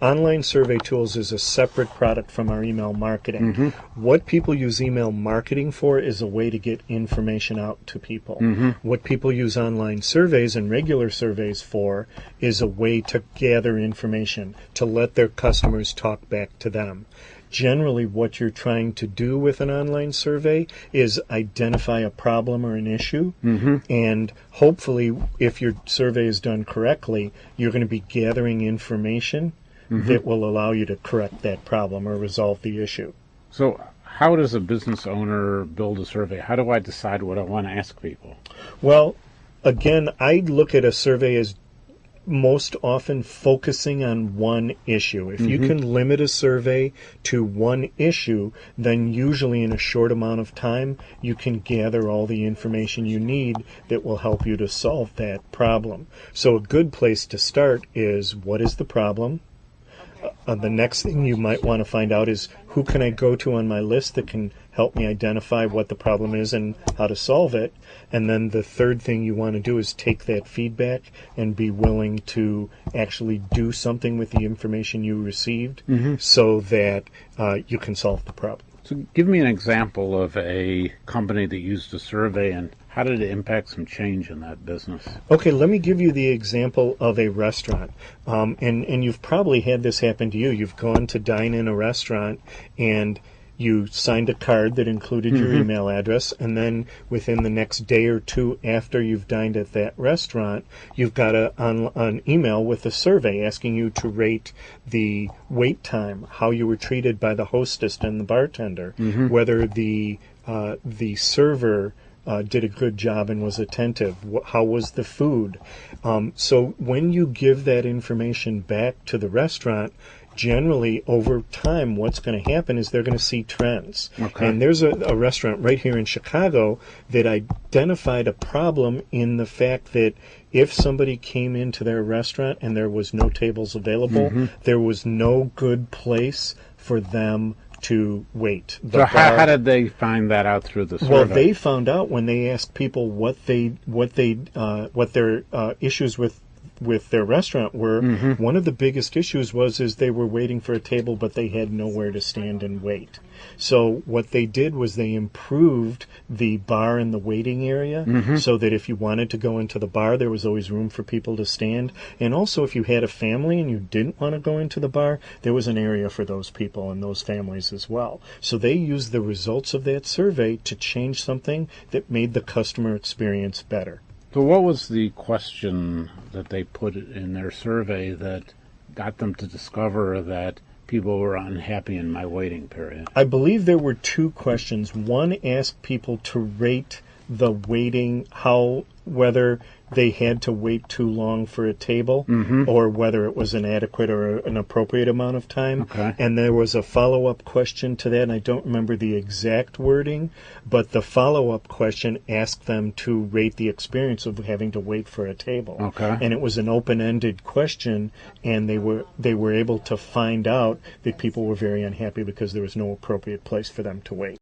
online survey tools is a separate product from our email marketing. What people use email marketing for is a way to get information out to people. What people use online surveys and regular surveys for is a way to gather information, to let their customers talk back to them. Generally, what you're trying to do with an online survey is identify a problem or an issue, and hopefully, if your survey is done correctly, you're going to be gathering information that will allow you to correct that problem or resolve the issue. So how does a business owner build a survey? How do I decide what I want to ask people? Well, again, I look at a survey as most often focusing on one issue. If you can limit a survey to one issue, then usually in a short amount of time, you can gather all the information you need that will help you to solve that problem. So a good place to start is, what is the problem? The next thing you might want to find out is, who can I go to on my list that can help me identify what the problem is and how to solve it? And then the third thing you want to do is take that feedback and be willing to actually do something with the information you received so that you can solve the problem. So give me an example of a company that used a survey, and how did it impact some change in that business? Okay, let me give you the example of a restaurant. And you've probably had this happen to you. You've gone to dine in a restaurant and you signed a card that included your email address, and then within the next day or two after you've dined at that restaurant, you've got an email with a survey asking you to rate the wait time, how you were treated by the hostess and the bartender, whether the server did a good job and was attentive, how was the food. So when you give that information back to the restaurant, generally over time what's going to happen is they're going to see trends. And there's a restaurant right here in Chicago that identified a problem in the fact that if somebody came into their restaurant and there was no tables available, there was no good place for them to wait. So how did they find that out through the survey? Well, they found out when they asked people what their issues with their restaurant were. One of the biggest issues was they were waiting for a table, but they had nowhere to stand and wait. So what they did was they improved the bar and the waiting area so that if you wanted to go into the bar, there was always room for people to stand. And also, if you had a family and you didn't want to go into the bar, there was an area for those people and those families as well. So they used the results of that survey to change something that made the customer experience better. So what was the question that they put in their survey that got them to discover that people were unhappy in my waiting period? I believe there were two questions. One asked people to rate the waiting, whether they had to wait too long for a table or whether it was an adequate or an appropriate amount of time. And there was a follow-up question to that, and I don't remember the exact wording, but the follow-up question asked them to rate the experience of having to wait for a table. And it was an open-ended question, and they were able to find out that people were very unhappy because there was no appropriate place for them to wait.